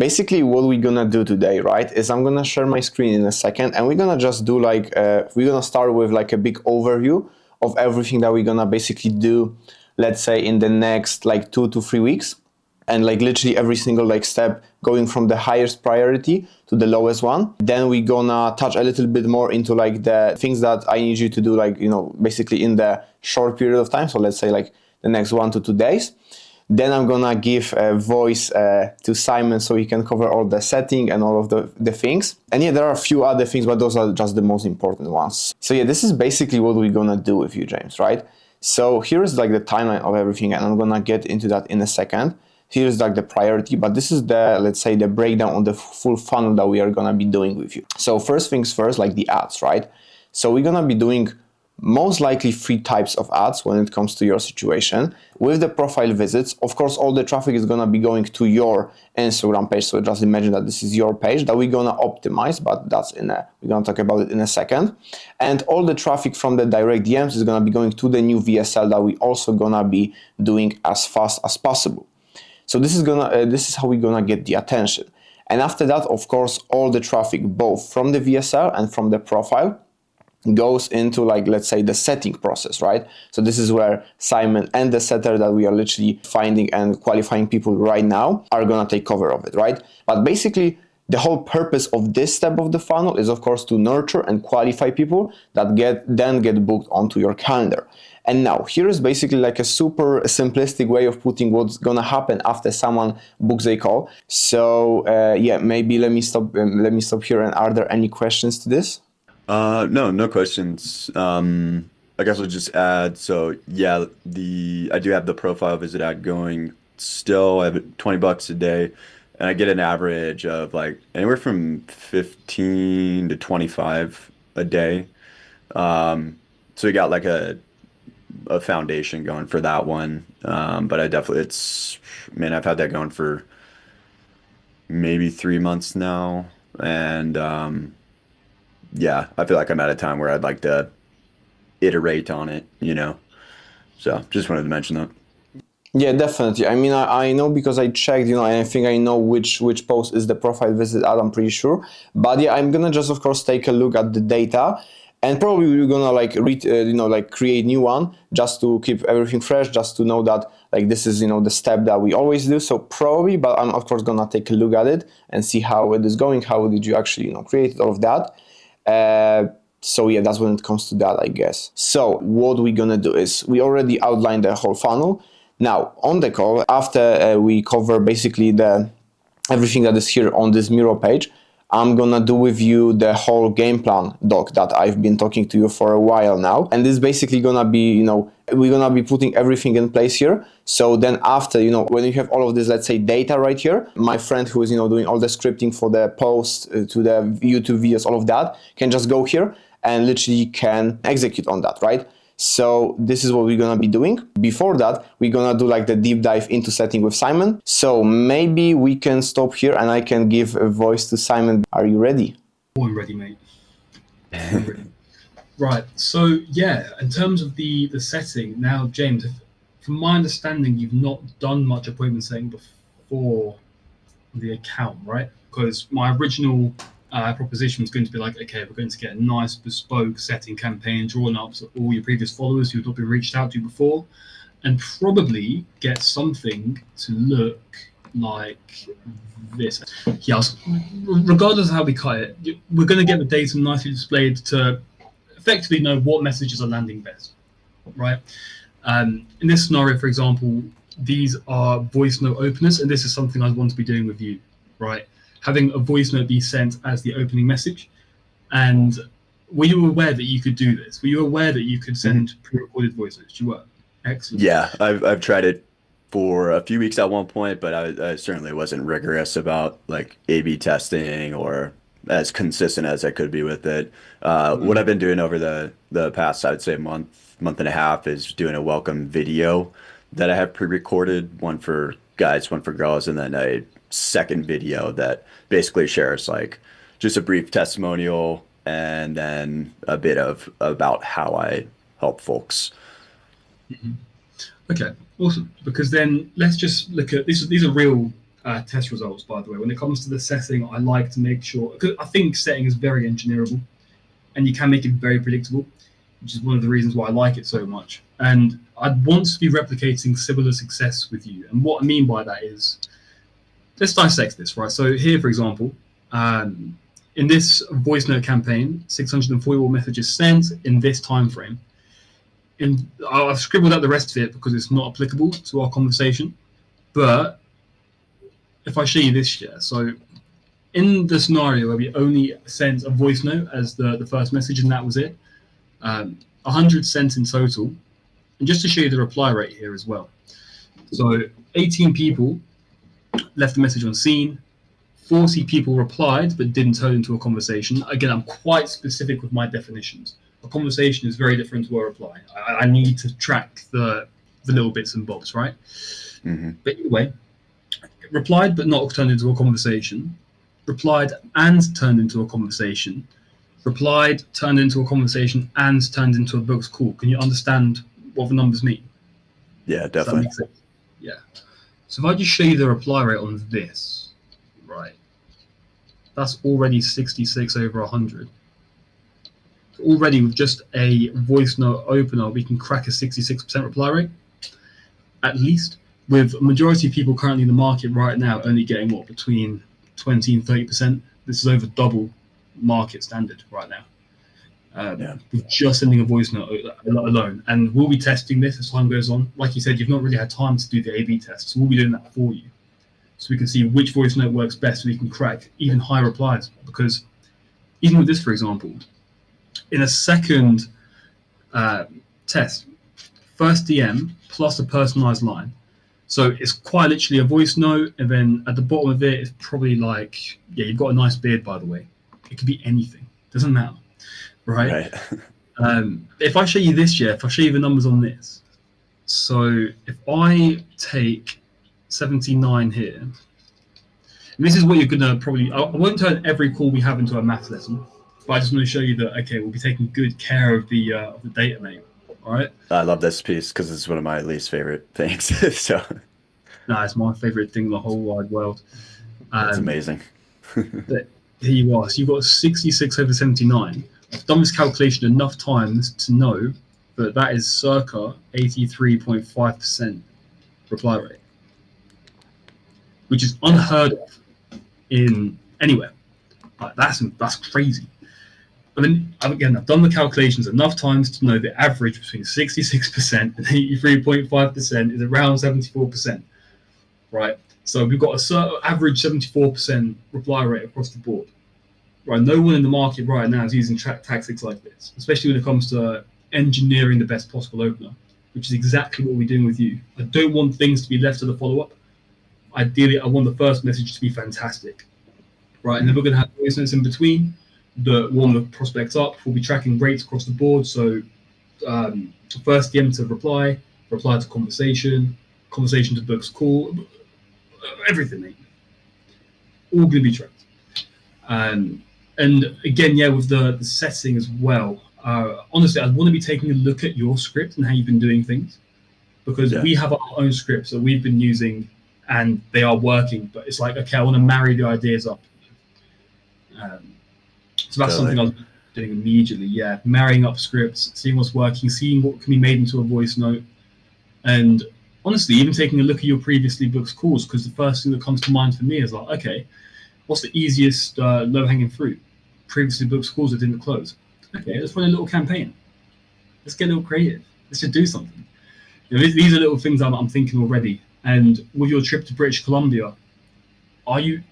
basically what we're gonna do today, right, is I'm gonna share my screen in a second, and we're gonna just do like, we're gonna start with like a big overview of everything that we're gonna basically do, let's say in the next like 2 to 3 weeks. And like literally every single like step going from the highest priority to the lowest one. Then we're gonna touch a little bit more into like the things that I need you to do, like, you know, basically in the short period of time. So let's say like the next 1 to 2 days. Then I'm gonna give a voice to Simon so he can cover all the setting and all of the things. And yeah, there are a few other things, but those are just the most important ones. So yeah, this is basically what we're gonna do with you, James, right? So here's like the timeline of everything, and I'm gonna get into that in a second. Here's like the priority, but this is the, let's say, the breakdown of the full funnel that we are gonna be doing with you. So first things first, like the ads, right? So we're gonna be doing most likely 3 types of ads when it comes to your situation. With the profile visits, of course, all the traffic is gonna be going to your Instagram page. So just imagine that this is your page that we're gonna optimize, but that's we're gonna talk about it in a second. And all the traffic from the direct DMs is gonna be going to the new VSL that we also gonna be doing as fast as possible. So this is how we're gonna get the attention. And after that, of course, all the traffic, both from the VSL and from the profile, goes into like, let's say, the setting process, right? So this is where Simon and the setter that we are literally finding and qualifying people right now are gonna take cover of it, right? But basically, the whole purpose of this step of the funnel is, of course, to nurture and qualify people that then get booked onto your calendar. And now here is basically like a super simplistic way of putting what's gonna happen after someone books a call. So yeah, maybe let me stop here. And are there any questions to this? No questions. I guess I'll just add. So yeah, I do have the profile visit ad going still. I have it $20 a day, and I get an average of like anywhere from 15 to 25 a day. So we got like a foundation going for that one. But I've had that going for maybe 3 months now, and yeah, I feel like I'm at a time where I'd like to iterate on it, you know. So just wanted to mention that. Yeah, definitely. I mean, I know because I checked, you know, and I think I know which post is the profile visit ad, I'm pretty sure. But yeah, I'm gonna just, of course, take a look at the data, and probably we're gonna like create new one just to keep everything fresh, just to know that like this is, you know, the step that we always do. So probably, but I'm of course gonna take a look at it and see how it is going. How did you actually, you know, create all of that? So yeah, that's when it comes to that, I guess. So what we're gonna do is we already outlined the whole funnel. Now on the call, after we cover basically everything that is here on this Miro page, I'm gonna do with you the whole game plan doc that I've been talking to you for a while now. And this is basically gonna be, you know, we're gonna be putting everything in place here. So then after, you know, when you have all of this, let's say, data right here, my friend who is, you know, doing all the scripting for the post to the YouTube videos, all of that, can just go here and literally can execute on that, right? So this is what we're gonna be doing. Before that, we're gonna do like the deep dive into setting with Simon. So maybe we can stop here and I can give a voice to Simon. Are you ready? Oh, I'm ready, mate. I'm ready. Right. So yeah, in terms of the setting, now James, from my understanding, you've not done much appointment setting before the account, right? Because my original proposition was going to be like, okay, we're going to get a nice bespoke setting campaign drawn up so all your previous followers who've not been reached out to before, and probably get something to look like this. Yes, regardless of how we cut it, we're going to get the data nicely displayed to effectively know what messages are landing best, right? In this scenario, for example, these are voice note openers, and this is something I want to be doing with you, right? Having a voice note be sent as the opening message. And were you aware that you could do this? Were you aware that you could send pre-recorded voice notes? You were. Excellent. Yeah, I've tried it for a few weeks at one point, but I certainly wasn't rigorous about like A/B testing or as consistent as I could be with it. What I've been doing over the past, I'd say month and a half, is doing a welcome video that I have pre-recorded, one for guys, one for girls, and then a second video that basically shares like just a brief testimonial and then a bit of about how I help folks. Okay, awesome. Because then let's just look at this. These are real test results, by the way. When it comes to the setting, I like to make sure, because I think setting is very engineerable and you can make it very predictable, which is one of the reasons why I like it so much. And I'd want to be replicating similar success with you. And what I mean by that is, let's dissect this, right? So here, for example, in this voice note campaign, 641 messages sent in this time frame. And I've scribbled out the rest of it because it's not applicable to our conversation. But if I show you this here, so in the scenario where we only sent a voice note as the first message and that was it, 100 sent in total. And just to show you the reply rate here as well. So 18 people left a message on scene, 40 people replied but didn't turn into a conversation. Again, I'm quite specific with my definitions. A conversation is very different to a reply. I need to track the little bits and bobs, right? Mm-hmm. But anyway, replied but not turned into a conversation, replied and turned into a conversation, replied, turned into a conversation, and turned into a book's call. Can you understand what the numbers mean? Yeah, Does that definitely. make sense? Yeah. So if I just show you the reply rate on this, right, that's already 66 over 100. So already with just a voice note opener, we can crack a 66% reply rate, at least, with a majority of people currently in the market right now only getting, what, between 20 and 30%. This is over double market standard right now. With just sending a voice note alone. And we'll be testing this as time goes on. Like you said, you've not really had time to do the A/B tests. So we'll be doing that for you. So we can see which voice note works best so we can crack even higher replies. Because even with this, for example, in a second test, first DM plus a personalized line. So it's quite literally a voice note, and then at the bottom of it, it's probably like, yeah, you've got a nice beard, by the way. It could be anything. Doesn't matter. Right? If I show you this, if I show you the numbers on this, so if I take 79 here, and this is what you're gonna probably, I won't turn every call we have into a math lesson, but I just want to show you that, okay, we'll be taking good care of the data, mate. All right? I love this piece because it's one of my least favorite things. So no, it's my favorite thing in the whole wide world. That's amazing. But here you are. So you've got 66 over 79. I've done this calculation enough times to know that that is circa 83.5% reply rate, which is unheard of in anywhere. Like, that's crazy. But then again, I've done the calculations enough times to know the average between 66% and 83.5% is around 74%, right? So we've got a certain average 74% reply rate across the board. Right, no one in the market right now is using tactics like this, especially when it comes to engineering the best possible opener, which is exactly what we're doing with you. I don't want things to be left to the follow-up. Ideally, I want the first message to be fantastic, right? And then we're going to have voice notes in between that warm the prospects up. We'll be tracking rates across the board. So first DM to reply to conversation to book's call, everything, mate. All going to be tracked. And again, yeah, with the setting as well, honestly, I want to be taking a look at your script and how you've been doing things, because we have our own scripts that we've been using and they are working, but it's like, okay, I want to marry the ideas up. So that's something I was doing immediately, marrying up scripts, seeing what's working, seeing what can be made into a voice note, and honestly, even taking a look at your previously booked calls, because the first thing that comes to mind for me is like, okay, what's the easiest low-hanging fruit? Previously booked calls that didn't close. Okay, let's run a little campaign. Let's get a little creative. Let's just do something. You know, these are little things I'm thinking already. And with your trip to British Columbia, are you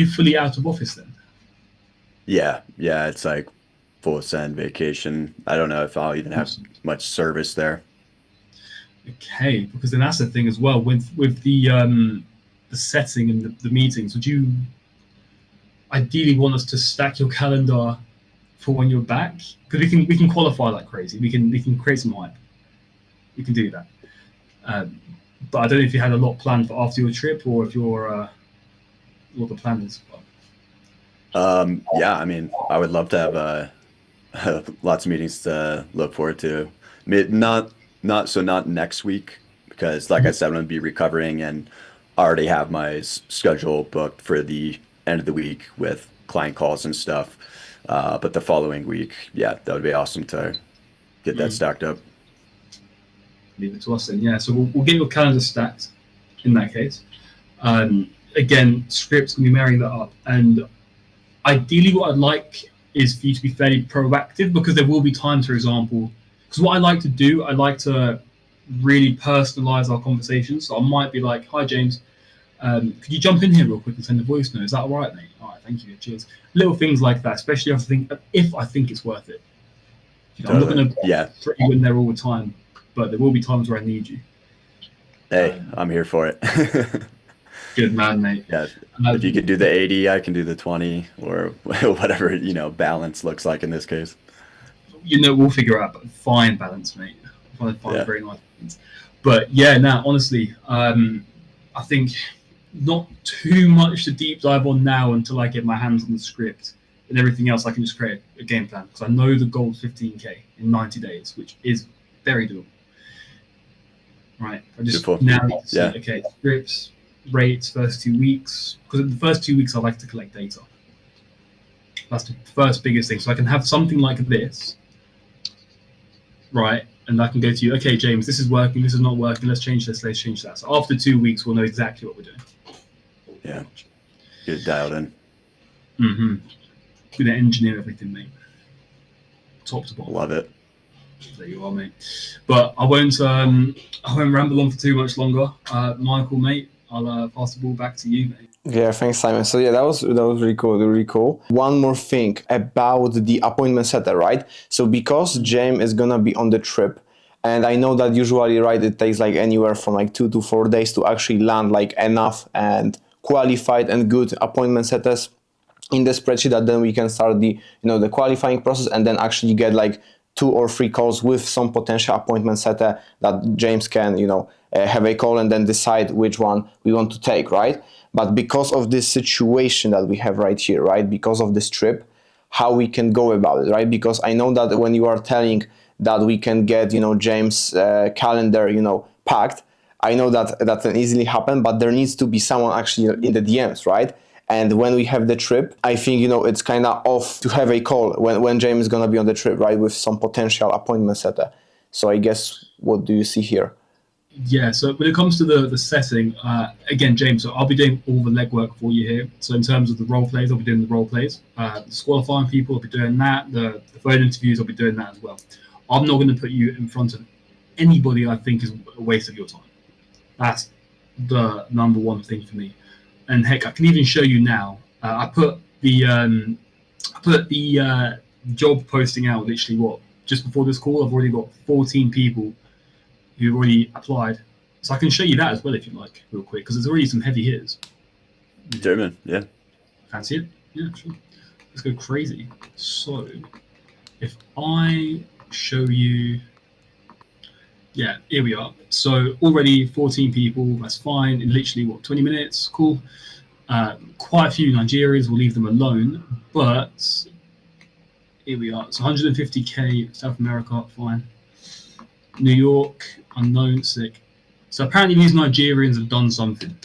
fully out of office then? Yeah, it's like full send vacation. I don't know if I'll even have much service there. Okay, because then that's the thing as well with the setting and the meetings. Would you ideally want us to stack your calendar for when you're back? Because we can qualify like crazy. We can create some hype. We can do that. But I don't know if you had a lot planned for after your trip, or if you're what the plan is. Yeah, I mean, I would love to have lots of meetings to look forward to. Not next week, because like I said, I'm going to be recovering, and already have my schedule booked for the end of the week with client calls and stuff. But the following week, yeah, that would be awesome to get that stacked up. Leave it to us then. Yeah, so we'll get your calendar stacked in that case. Again, scripts can be marrying that up, and ideally, what I'd like is for you to be fairly proactive, because there will be times, for example, because what I like to do, I like to really personalize our conversations. So I might be like, "Hi, James, could you jump in here real quick and send a voice note? Is that all right, mate? All right, thank you. Cheers." Little things like that, especially if I think it's worth it. I'm not going to throw you in there all the time, but there will be times where I need you. Hey, I'm here for it. Good man, mate. Yeah, if you could do the 80, I can do the 20, or whatever, balance looks like in this case. We'll figure out a fine balance, mate. Find very nice balance. But yeah, now honestly, I think not too much to deep dive on now until I get my hands on the script, and everything else I can just create a game plan, because I know the goal is 15k in 90 days, which is very doable. Right, I just now need to see, okay, scripts, rates, first 2 weeks, because in the first 2 weeks I like to collect data. That's the first biggest thing. So I can have something like this, right? And I can go to you, okay, James, this is working, this is not working, let's change this, let's change that. So after 2 weeks, we'll know exactly what we're doing. Yeah, get it dialed in. Mm-hmm. We're going to engineer everything, mate. Top to bottom. Love it. There you are, mate. But I won't ramble on for too much longer. Michael, mate, I'll pass the ball back to you, mate. Yeah, thanks, Simon. So yeah, that was really cool. One more thing about the appointment setter, right? So because James is gonna be on the trip, and I know that usually, right, it takes like anywhere from like 2 to 4 days to actually land like enough and qualified and good appointment setters in the spreadsheet, that then we can start the the qualifying process, and then actually get like 2 or 3 calls with some potential appointment setter that James can have a call and then decide which one we want to take, right? But because of this situation that we have right here, right, because of this trip, how we can go about it, right? Because I know that when you are telling that we can get James' calendar packed, I know that can easily happen, but there needs to be someone actually in the DMs, right? And when we have the trip, I think it's kind of off to have a call when James is gonna be on the trip, right, with some potential appointment setter. So I guess, what do you see here? Yeah, so when it comes to the setting, again, James, so I'll be doing all the legwork for you here. So in terms of the role plays, I'll be doing the role plays. Disqualifying people, I'll be doing that. The phone interviews, I'll be doing that as well. I'm not going to put you in front of anybody I think is a waste of your time. That's the number one thing for me. And heck, I can even show you now. I put the job posting out literally just before this call. I've already got 14 people who've already applied, so I can show you that as well if you like, real quick, because there's already some heavy hitters. German, yeah. Fancy it? Yeah, sure. Let's go crazy. So, if I show you, yeah, here we are. So already 14 people. That's fine. In literally 20 minutes. Cool. Quite a few Nigerians. We'll leave them alone, but here we are. So 150k South America. Fine. New York, unknown, sick. So apparently these Nigerians have done something.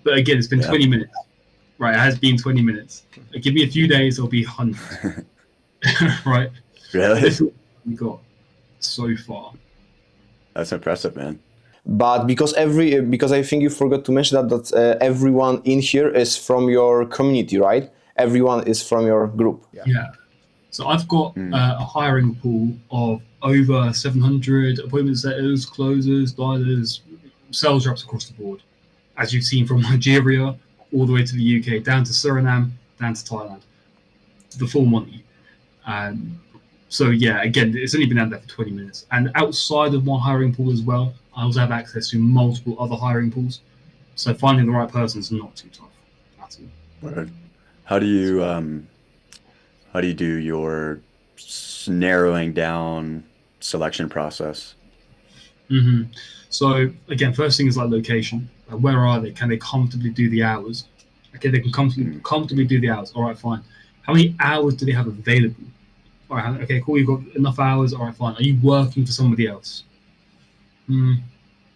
But again, it's been 20 minutes. Right, it has been 20 minutes. Give me a few days, it'll be 100. Right? Really? This is what we got so far. That's impressive, man. But because I think you forgot to mention that everyone in here is from your community, right? Everyone is from your group. Yeah. So I've got a hiring pool of over 700 appointment setters, closers, dialers, sales reps across the board. As you've seen from Nigeria all the way to the UK, down to Suriname, down to Thailand. The full Monty. So yeah, again, it's only been out there for 20 minutes. And outside of my hiring pool as well, I also have access to multiple other hiring pools. So finding the right person is not too tough at all. Right. How do you do your narrowing down selection process? Mm-hmm. So again, first thing is like location. Where are they? Can they comfortably do the hours? Okay, they can comfortably do the hours. All right, fine. How many hours do they have available? All right, okay, cool. You've got enough hours. All right, fine. Are you working for somebody else?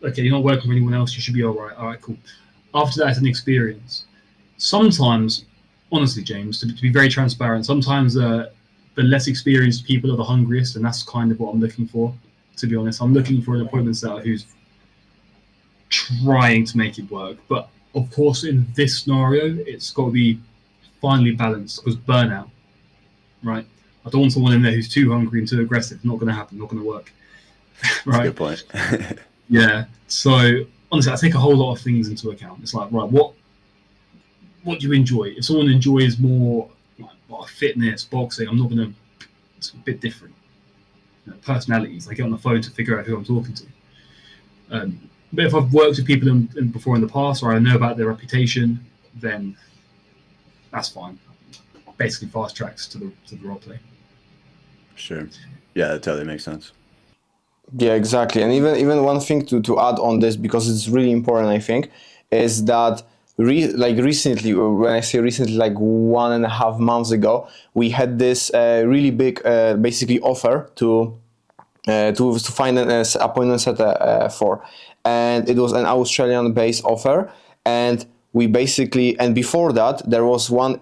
Okay, you're not working for anyone else. You should be all right. All right, cool. After that, it's an experience. Sometimes, honestly, James, to be very transparent, sometimes the less experienced people are the hungriest, and that's kind of what I'm looking for. To be honest, I'm looking for an appointment setter who's trying to make it work. But of course, in this scenario, it's got to be finely balanced because burnout, right? I don't want someone in there who's too hungry and too aggressive. Not going to happen. Not going to work. That's a Right? good point. Yeah. So honestly, I take a whole lot of things into account. It's like, right, what do you enjoy? If someone enjoys more like fitness, boxing, I'm not going to. It's a bit different. Personalities. I get on the phone to figure out who I'm talking to. But if I've worked with people before in the past, or I know about their reputation, then that's fine. Basically, fast tracks to the role play. Sure. Yeah, that totally makes sense. Yeah, exactly. And even one thing to add on this, because it's really important, I think, is that like recently, when I say recently, like 1.5 months ago, we had this really big basically offer to find an appointment setter for, and it was an Australian based offer. And we basically, and before that there was one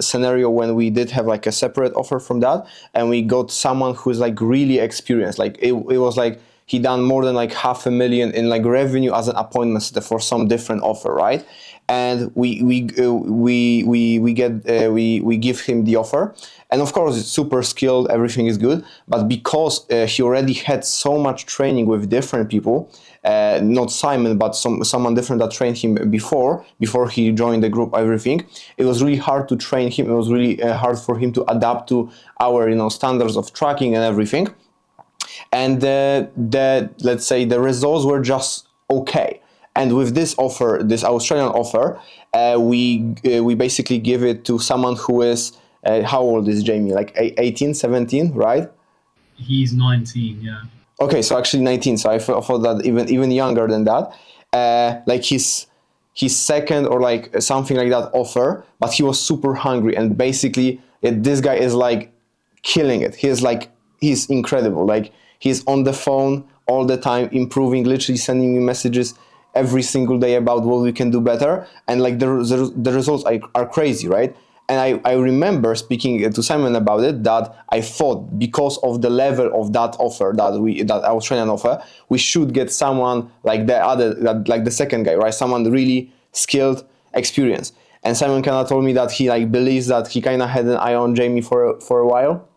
scenario when we did have like a separate offer from that, and we got someone who's like really experienced, like it was like he done more than like 500,000 in like revenue as an appointment setter for some different offer, right? And we give him the offer, and of course it's super skilled, everything is good, but because he already had so much training with different people, not Simon but someone different that trained him before he joined the group, everything, it was really hard to train him, it was really hard for him to adapt to our standards of tracking and everything. And let's say the results were just okay. And with this offer, this Australian offer, we basically give it to someone who is how old is Jamie? Like 18, 17, right? He's 19, yeah. Okay, so actually 19. So I thought that even younger than that. Like his second or like something like that offer, but he was super hungry, and basically this guy is like killing it. He's incredible. Like he's on the phone all the time, improving, literally sending me messages every single day about what we can do better, and like the results are crazy, right? And I remember speaking to Simon about it, that I thought because of the level of that offer, that Australian offer, we should get someone like like the second guy, right? Someone really skilled, experienced. And Simon kind of told me that he like believes that he kind of had an eye on Jamie for a while,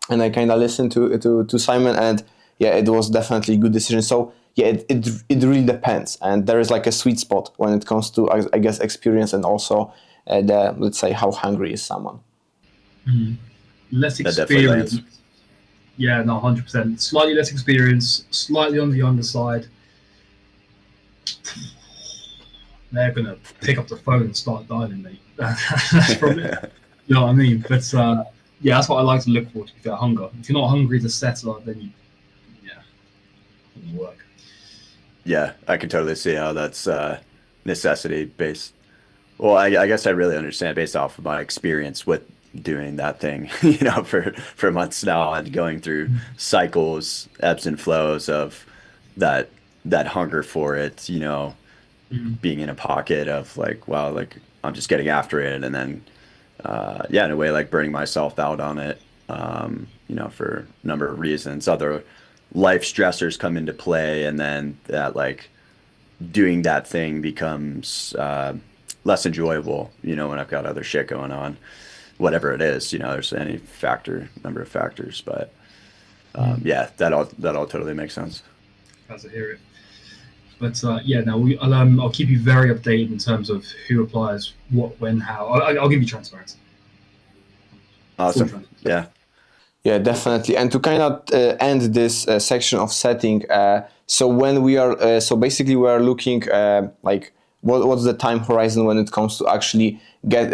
and I kind of listened to Simon, and yeah, it was definitely a good decision. So yeah, it really depends, and there is like a sweet spot when it comes to, I guess, experience, and also let's say how hungry is someone. Less That definitely experience. lands. Yeah, no, 100%. Slightly less experience, slightly on the younger side. They're gonna pick up the phone and start dialing me. That's probably, you know what I mean. But yeah, that's what I like to look for. To be fair, hunger. If you're not hungry to settle, then yeah, it doesn't work. Yeah, I can totally see how that's necessity based. Well, I guess I really understand based off of my experience with doing that thing, for months now, and going through cycles, ebbs and flows of that hunger for it, Mhm. being in a pocket of like, wow, like I'm just getting after it, and then yeah, in a way like burning myself out on it, for a number of reasons. Other life stressors come into play, and then that like doing that thing becomes less enjoyable, when I've got other shit going on, whatever it is, there's any number of factors, but yeah, that all totally makes sense. As I hear it. But yeah, now I'll keep you very updated in terms of who applies, what, when, how. I'll give you transparency. Full Awesome. transparency. Yeah. Yeah, definitely. And to kind of end this section of setting, so when we are, so basically we are looking like what's the time horizon when it comes to actually get,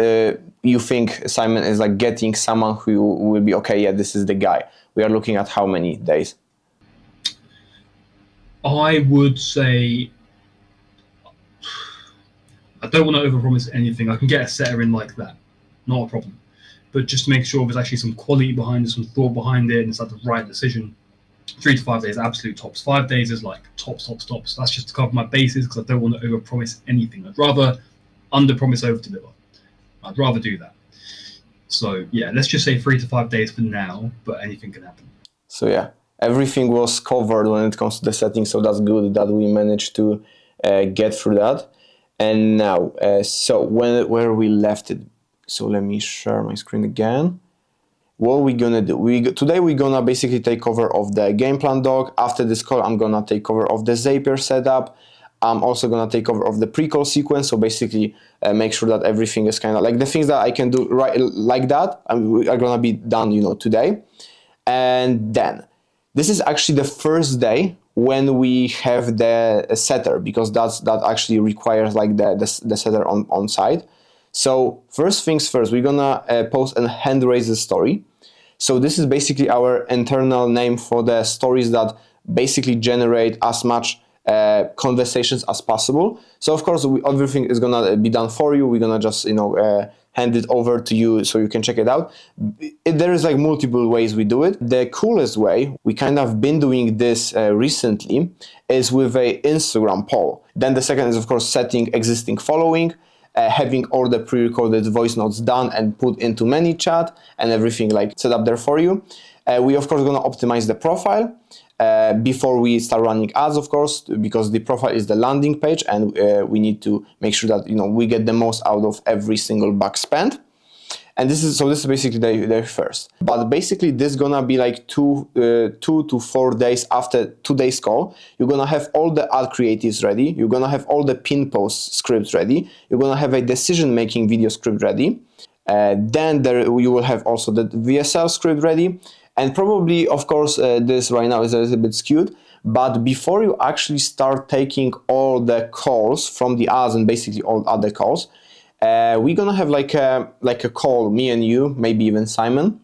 you think Simon is like getting someone who will be, okay, yeah, this is the guy. We are looking at how many days? I would say I don't want to overpromise anything. I can get a setter in like that, not a problem. But just to make sure there's actually some quality behind it, some thought behind it, and it's like the right decision. 3 to 5 days, absolute tops. 5 days is like tops. That's just to cover my bases because I don't want to overpromise anything. I'd rather underpromise, overdeliver. I'd rather do that. So yeah, let's just say 3 to 5 days for now, but anything can happen. So yeah, everything was covered when it comes to the settings, so that's good that we managed to get through that. And now, so where we left it, so let me share my screen again. What we gonna do? Today we're gonna basically take cover of the game plan doc. After this call, I'm gonna take cover of the Zapier setup. I'm also gonna take cover of the pre-call sequence. So basically, make sure that everything is kind of like the things that I can do right like that are gonna be done, today. And then this is actually the first day when we have the setter, because that actually requires like the setter on site. So first things first, we're gonna post a hand raised story. So this is basically our internal name for the stories that basically generate as much conversations as possible. So of course, everything is gonna be done for you. We're gonna just hand it over to you so you can check it out. There is like multiple ways we do it. The coolest way, we kind of been doing this recently, is with a Instagram poll. Then the second is of course setting existing following, having all the pre-recorded voice notes done and put into ManyChat and everything like set up there for you. We of course gonna optimize the profile before we start running ads, of course, because the profile is the landing page, and we need to make sure that we get the most out of every single buck spent. And this is basically the first. But basically, this is gonna be like 2 to 4 days after today's call. You're gonna have all the ad creatives ready. You're gonna have all the pin post scripts ready. You're gonna have a decision-making video script ready. Then you will have also the VSL script ready. And probably, of course, this right now is a little bit skewed. But before you actually start taking all the calls from the ads and basically all other calls, we're gonna have like a call, me and you, maybe even Simon,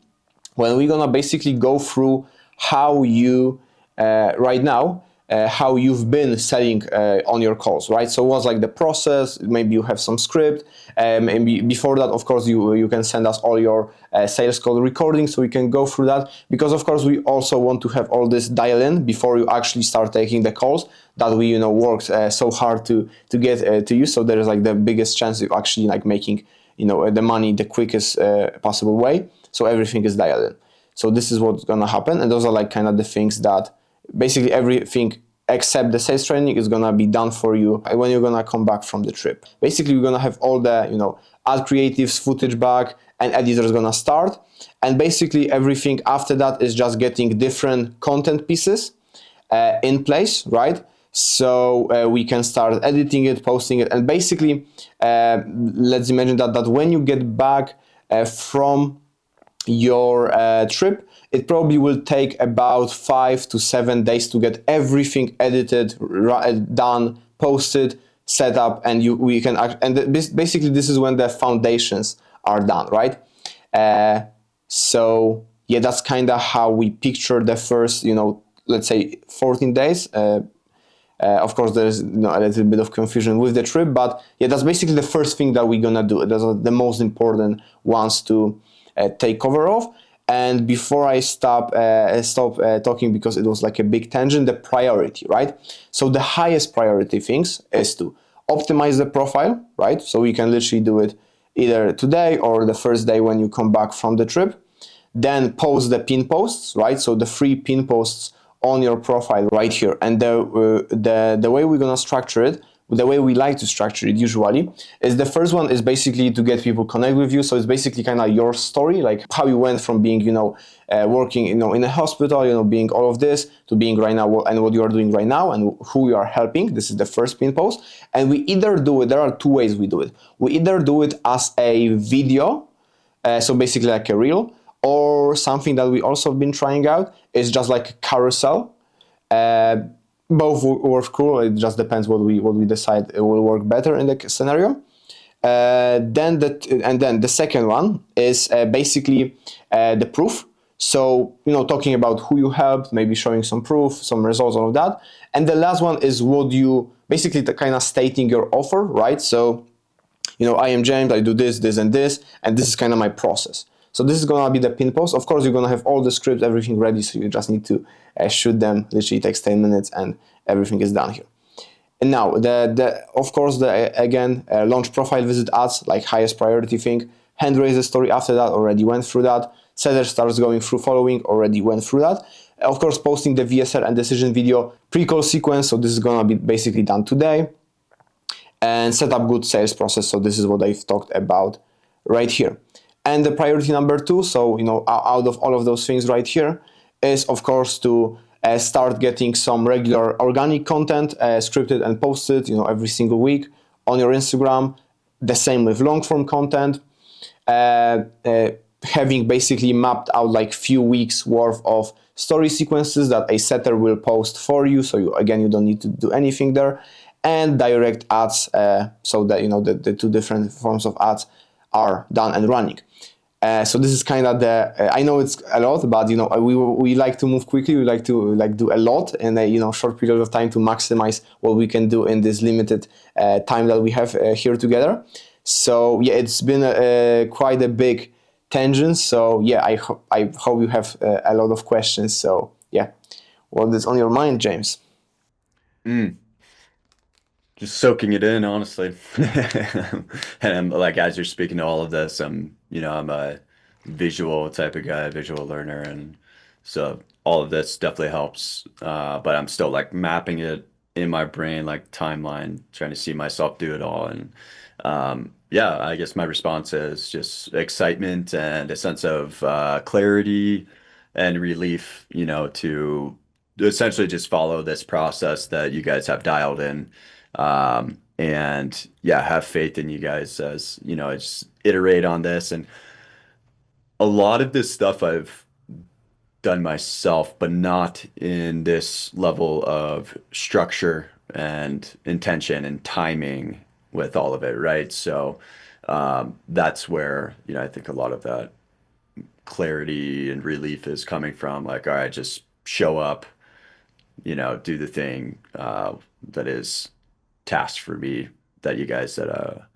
when we're gonna basically go through how you right now how you've been selling on your calls, right? So what's like the process? Maybe you have some script. Maybe before that, of course, you can send us all your sales call recordings so we can go through that. Because of course, we also want to have all this dial in before you actually start taking the calls that we worked so hard to get to you. So there is like the biggest chance of actually like making the money the quickest possible way. So everything is dialed in. So this is what's gonna happen, and those are like kind of the things that basically everything except the sales training is gonna be done for you when you're gonna come back from the trip. Basically, we're gonna have all the ad creatives, footage back, and editor is gonna start, and basically everything after that is just getting different content pieces in place, right? So we can start editing it, posting it, and basically let's imagine that when you get back from your trip, it probably will take about 5 to 7 days to get everything edited, done, posted, set up, and we can basically this is when the foundations are done, right? So yeah, that's kind of how we picture the first, let's say 14 days. Of course, there's a little bit of confusion with the trip, but yeah, that's basically the first thing that we're gonna do. Those are the most important ones to take cover of. And before I stop talking, because it was like a big tangent, the priority, right? So the highest priority things is to optimize the profile, right? So we can literally do it either today or the first day when you come back from the trip. Then post the pin posts, right? So the free pin posts on your profile right here. And the way we're gonna structure it, the way we like to structure it usually, is the first one is basically to get people connect with you. So it's basically kind of your story, like how you went from being, working, in a hospital, being all of this, to being right now and what you are doing right now and who you are helping. This is the first pin post. And we either do it, there are two ways we do it. We either do it as a video, so basically like a reel, or something that we also have been trying out is just like a carousel. Both work cool. It just depends what we decide will work better in the scenario. Then the second one is basically the proof. So talking about who you helped, maybe showing some proof, some results, all of that. And the last one is what you basically kind of stating your offer, right? So I am James. I do this, and this is kind of my process. So this is gonna be the pin post. Of course, you're gonna have all the scripts, everything ready, so you just need to shoot them. Literally takes 10 minutes and everything is done here. And now, of course, launch profile visit ads, like highest priority thing. Hand raises story after that, already went through that. Setter starts going through following, already went through that. Of course, posting the VSL and decision video pre-call sequence, so this is gonna be basically done today. And set up good sales process, so this is what I've talked about right here. And the priority number 2, so out of all of those things right here, is of course to start getting some regular organic content scripted and posted every single week on your Instagram. The same with long form content, having basically mapped out like few weeks worth of story sequences that a setter will post for you, so you don't need to do anything there. And direct ads, so that the 2 different forms of ads are done and running. So this is kind of I know it's a lot, but we like to move quickly. We like to do a lot in a short period of time to maximize what we can do in this limited time that we have here together. So yeah, it's been quite a big tangent. So yeah, I hope you have a lot of questions. So yeah, what is on your mind, James? Just soaking it in, honestly. And like as you're speaking to all of this, I'm a visual type of guy, visual learner, and so all of this definitely helps. But I'm still like mapping it in my brain, like timeline, trying to see myself do it all. And yeah, I guess my response is just excitement and a sense of clarity and relief, to essentially just follow this process that you guys have dialed in. And yeah, have faith in you guys as, just iterate on this. And a lot of this stuff I've done myself, but not in this level of structure and intention and timing with all of it, right? So that's where, I think a lot of that clarity and relief is coming from. Like, all right, just show up, do the thing that is tasked for me that you guys that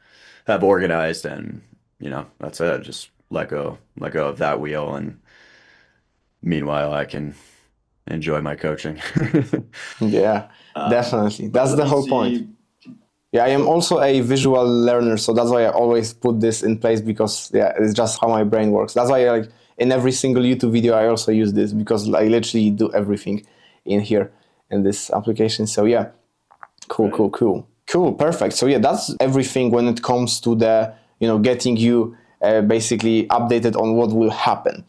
have organized, and that's it. Just let go of that wheel, and meanwhile I can enjoy my coaching. Yeah, definitely. That's the whole point. Yeah, I am also a visual learner, so that's why I always put this in place, because yeah, it's just how my brain works. That's why like in every single YouTube video I also use this, because I literally do everything in here in this application. So yeah, cool, perfect. So yeah, that's everything when it comes to the getting you basically updated on what will happen.